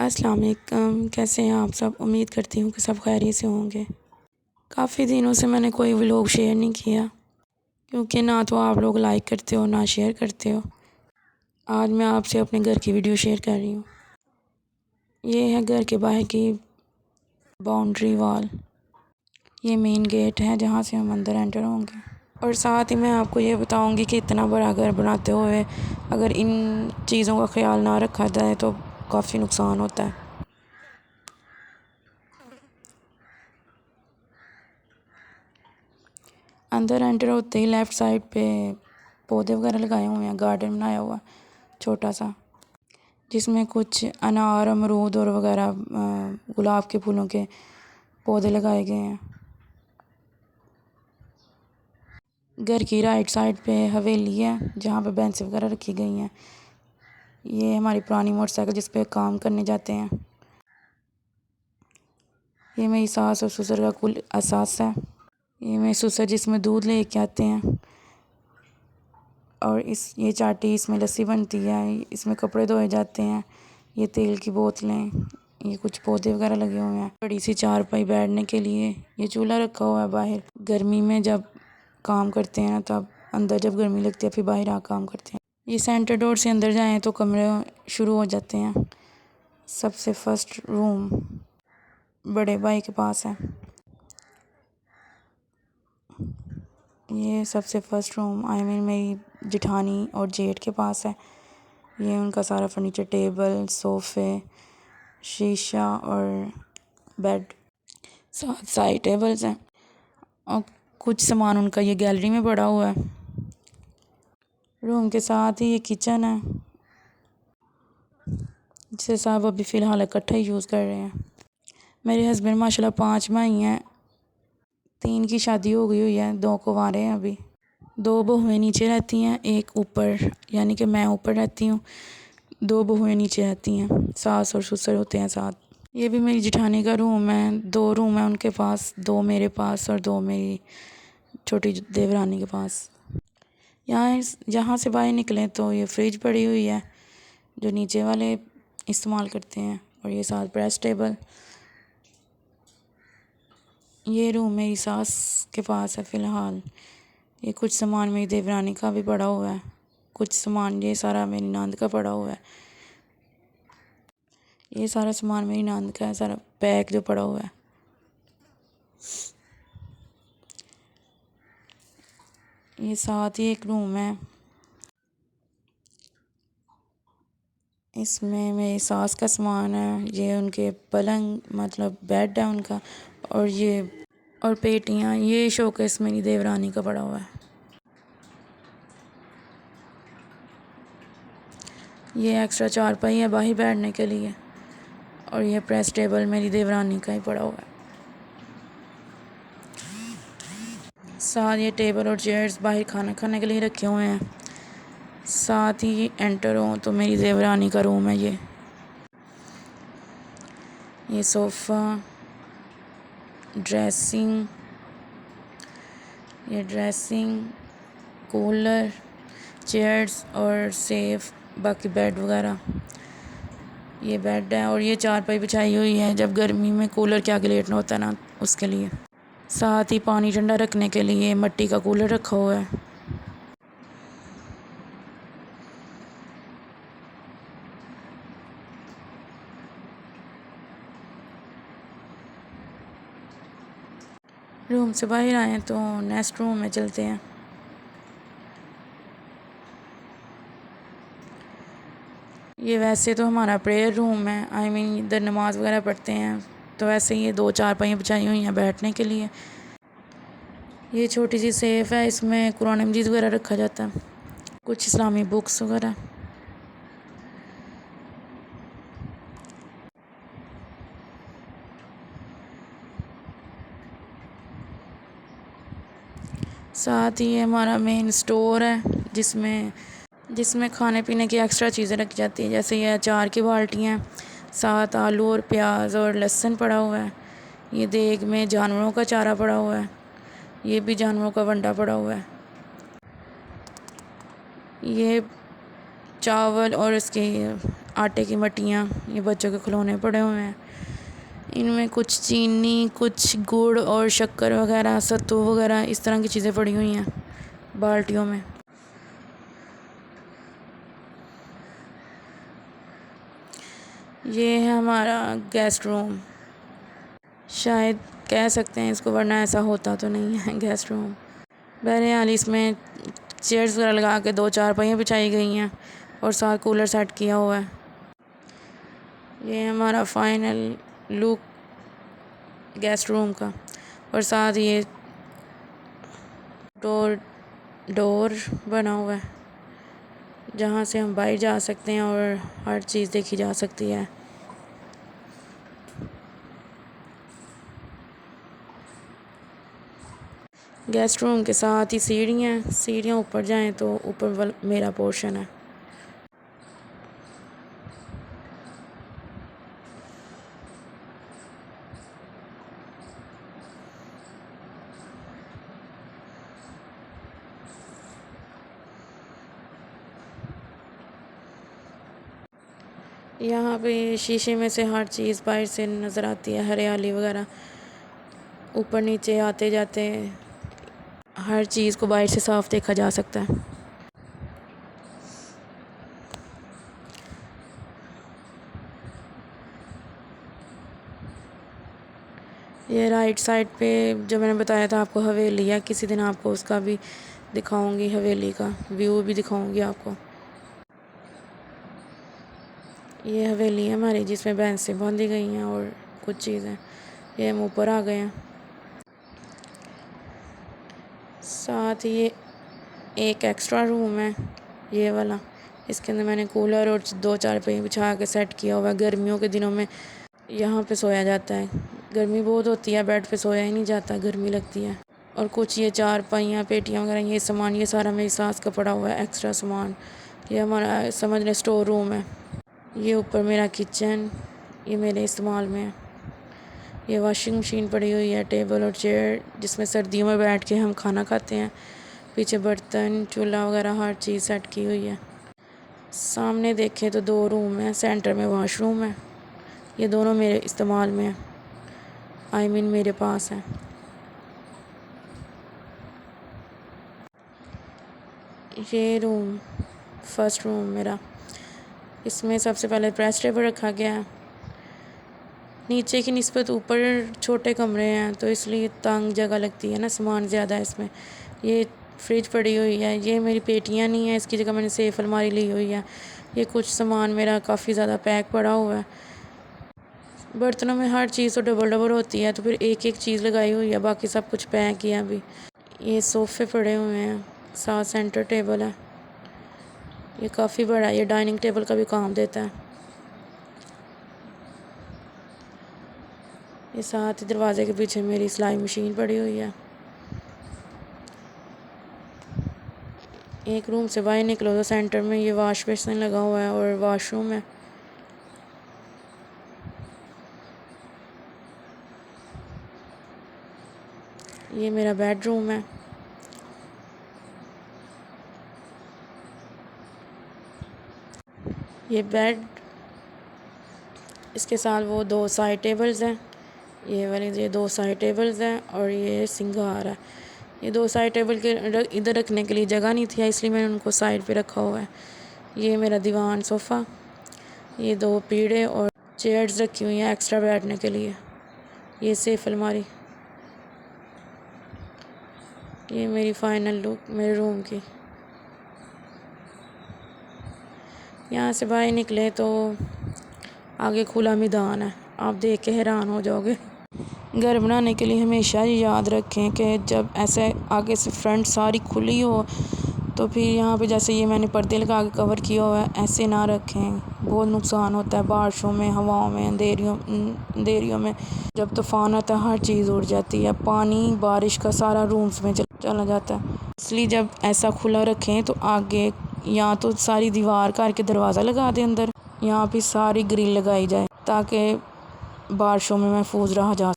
अस्सलाम वालेकुम। कैसे हैं आप सब? उम्मीद करती हूँ कि सब खैरियत से होंगे। काफ़ी दिनों से मैंने कोई व्लॉग शेयर नहीं किया क्योंकि ना तो आप लोग लाइक करते हो ना शेयर करते हो। आज मैं आपसे अपने घर की वीडियो शेयर कर रही हूँ। ये है घर के बाहर की बाउंड्री वॉल। ये मेन गेट है जहाँ से हम अंदर एंटर होंगे। और साथ ही मैं आपको ये बताऊँगी कि इतना बड़ा घर बनाते हुए अगर इन चीज़ों का ख्याल ना रखा जाए तो काफ़ी नुकसान होता है। अंदर एंटर होते ही लेफ़्ट साइड पे पौधे वगैरह लगाए हुए हैं, गार्डन बनाया हुआ छोटा सा, जिसमें कुछ अनार, अमरूद और वगैरह गुलाब के फूलों के पौधे लगाए गए हैं। घर की राइट साइड पे हवेली है जहाँ पे बेंच वगैरह रखी गई हैं। ये हमारी पुरानी मोटरसाइकिल जिस पे काम करने जाते हैं। ये मेरी सास और ससुर का कुल असास है। ये मेरे ससुर जिसमें दूध ले के आते हैं। और ये चाटी, इसमें लस्सी बनती है, इसमें कपड़े धोए जाते हैं। ये तेल की बोतलें, ये कुछ पौधे वगैरह लगे हुए हैं। बड़ी सी चारपाई बैठने के लिए। ये चूल्हा रखा हुआ है बाहर। गर्मी में जब काम करते हैं तब अंदर जब गर्मी लगती है फिर बाहर आ काम करते हैं। ये सेंटर डोर से अंदर जाएं तो कमरे शुरू हो जाते हैं। सबसे फर्स्ट रूम बड़े भाई के पास है। ये सबसे फर्स्ट रूम मेरी जिठानी और जेठ के पास है। ये उनका सारा फर्नीचर, टेबल, सोफ़े, शीशा और बेड, सात साइड टेबल्स हैं। और कुछ सामान उनका ये गैलरी में पड़ा हुआ है। रूम के साथ ही ये किचन है जिसे साहब अभी फ़िलहाल इकट्ठा ही यूज़ कर रहे हैं। मेरे हस्बैंड माशाल्लाह 5 भाई हैं। 3 की शादी हो गई हुई है, 2 कुंवारे हैं अभी। 2 बहुएं नीचे रहती हैं, एक ऊपर, यानी कि मैं ऊपर रहती हूँ। 2 बहुएं नीचे रहती हैं, सास और ससुर होते हैं साथ। ये भी मेरी जिठानी का रूम है। 2 रूम है उनके पास, 2 मेरे पास और 2 मेरी छोटी देवरानी के पास। यहाँ से बाहर निकलें तो ये फ्रिज पड़ी हुई है जो नीचे वाले इस्तेमाल करते हैं, और ये साथ प्रेस टेबल। ये रूम मेरी सास के पास है फ़िलहाल। ये कुछ सामान मेरी देवरानी का भी पड़ा हुआ है। कुछ सामान ये सारा मेरी नंद का पड़ा हुआ है। ये सारा सामान मेरी नंद का है, सारा पैक जो पड़ा हुआ है। ये साथ ही एक रूम है, इसमें मेरी सास का सामान है। ये उनके पलंग, मतलब बेड है उनका, और पेटियाँ। ये शोकेस मेरी देवरानी का पड़ा हुआ है। ये एक्स्ट्रा चारपाई है बाहर बैठने के लिए, और ये प्रेस टेबल मेरी देवरानी का ही पड़ा हुआ है। साथ ये टेबल और चेयर्स बाहर खाना खाने के लिए रखे हुए हैं। साथ ही एंटर हो तो मेरी देवरानी का रूम है। ये सोफ़ा, ड्रेसिंग, कूलर, चेयर्स और सेफ, बाकी बेड वगैरह। ये बेड है और ये चारपाई बिछाई हुई है जब गर्मी में कूलर के आगे लेटना होता है ना, उसके लिए। साथ ही पानी ठंडा रखने के लिए मिट्टी का कूलर रखा हुआ है। रूम से बाहर आए तो नेक्स्ट रूम में चलते हैं। ये वैसे तो हमारा प्रेयर रूम है, इधर नमाज वगैरह पढ़ते हैं, तो वैसे ही ये 2 चारपाइयाँ बिछाई हुई हैं बैठने के लिए। ये छोटी सी सेफ़ है, इसमें कुरान मजीद वगैरह रखा जाता है, कुछ इस्लामी बुक्स वगैरह। साथ ही ये हमारा मेन स्टोर है जिसमें खाने पीने की एक्स्ट्रा चीज़ें रखी जाती हैं, जैसे ये अचार की बाल्टियाँ, साथ आलू और प्याज और लहसुन पड़ा हुआ है। ये देग में जानवरों का चारा पड़ा हुआ है। ये भी जानवरों का वंडा पड़ा हुआ है। ये चावल और इसके आटे की मट्टियाँ, ये बच्चों के खिलौने पड़े हुए हैं। इनमें कुछ चीनी, कुछ गुड़ और शक्कर वगैरह, सत्तू वगैरह इस तरह की चीज़ें पड़ी हुई हैं बाल्टियों में। ये है हमारा गेस्ट रूम, शायद कह सकते हैं इसको, वरना ऐसा होता तो नहीं है गेस्ट रूम। बहरहाल इसमें चेयर्स वगैरह लगा के 2 चारपाइयाँ बिछाई गई हैं और साथ कूलर सेट किया हुआ है। ये हमारा फाइनल लुक गेस्ट रूम का, और साथ ये डोर बना हुआ है जहाँ से हम बाहर जा सकते हैं और हर चीज़ देखी जा सकती है। गेस्ट रूम के साथ ही सीढ़ियाँ ऊपर जाएं तो ऊपर मेरा पोर्शन है। यहाँ पे शीशे में से हर चीज़ बाहर से नज़र आती है, हरियाली वगैरह, ऊपर नीचे आते जाते हर चीज़ को बाहर से साफ देखा जा सकता है। ये राइट साइड पे जो मैंने बताया था आपको हवेली है, किसी दिन आपको उसका भी दिखाऊंगी, हवेली का व्यू भी दिखाऊंगी आपको। ये हवेली है हमारी जिसमें भैंसें बांधी गई हैं और कुछ चीज़ें। ये हम ऊपर आ गए हैं। साथ ये एक एक्स्ट्रा रूम है ये वाला, इसके अंदर मैंने कूलर और 2 चारपाई बिछा के सेट किया हुआ है। गर्मियों के दिनों में यहाँ पे सोया जाता है, गर्मी बहुत होती है, बेड पे सोया ही नहीं जाता, गर्मी लगती है। और कुछ ये चारपाइयाँ, पेटियाँ वगैरह, ये सामान, ये सारा मेरी सास का पड़ा हुआ है एक्स्ट्रा सामान। ये हमारा समझ लें स्टोर रूम है। ये ऊपर मेरा किचन, ये मेरे इस्तेमाल में है। ये वॉशिंग मशीन पड़ी हुई है, टेबल और चेयर जिसमें सर्दियों में बैठ के हम खाना खाते हैं। पीछे बर्तन, चूल्हा वगैरह हर चीज़ सेट की हुई है। सामने देखें तो 2 रूम हैं, सेंटर में वॉशरूम है। ये दोनों मेरे इस्तेमाल में है, मेरे पास है। ये रूम फर्स्ट रूम मेरा, इसमें सबसे पहले प्रेस टेबल रखा गया है। नीचे की निस्बत ऊपर छोटे कमरे हैं तो इसलिए तंग जगह लगती है ना, सामान ज़्यादा है इसमें। ये फ्रिज पड़ी हुई है, ये मेरी पेटियाँ नहीं है, इसकी जगह मैंने सेफ अलमारी ली हुई है। ये कुछ सामान मेरा काफ़ी ज़्यादा पैक पड़ा हुआ है। बर्तनों में हर चीज़ तो डबल डबल होती है, तो फिर एक एक चीज़ लगाई हुई है, बाकी सब कुछ पैक किया अभी। ये सोफ़े पड़े हुए हैं, साथ सेंटर टेबल है, ये काफ़ी बड़ा है, ये डाइनिंग टेबल का भी काम देता है। ये साथ ही दरवाजे के पीछे मेरी सिलाई मशीन पड़ी हुई है। एक रूम से बाहर निकलो तो सेंटर में ये वॉश बेसिन लगा हुआ है और वॉशरूम है। ये मेरा बेडरूम है। ये बेड, इसके साथ वो 2 साइड टेबल्स हैं, ये वाले ये 2 साइड टेबल्स हैं और ये सिंगार है। ये 2 साइड टेबल के इधर रखने के लिए जगह नहीं थी, इसलिए मैंने उनको साइड पे रखा हुआ है। ये मेरा दीवान सोफ़ा, ये 2 पीढ़े और चेयर्स रखी हुई हैं एक्स्ट्रा बैठने के लिए। ये सेफ अलमारी। ये मेरी फाइनल लुक मेरे रूम की। यहाँ से बाहर निकले तो आगे खुला मैदान है, आप देख के हैरान हो जाओगे। घर बनाने के लिए हमेशा याद रखें कि जब ऐसे आगे से फ्रंट सारी खुली हो तो फिर यहाँ पे जैसे ये मैंने पर्दे लगा के कवर किया हुआ है, ऐसे ना रखें, बहुत नुकसान होता है। बारिशों में, हवाओं में, अंधेरियों में जब तूफ़ान आता है हर चीज़ उड़ जाती है, पानी बारिश का सारा रूम्स में चला जाता है। इसलिए जब ऐसा खुला रखें तो आगे या तो सारी दीवार करके दरवाज़ा लगा दें अंदर, यहाँ पे सारी ग्रिल लगाई जाए ताकि बारिशों में महफूज रहा जा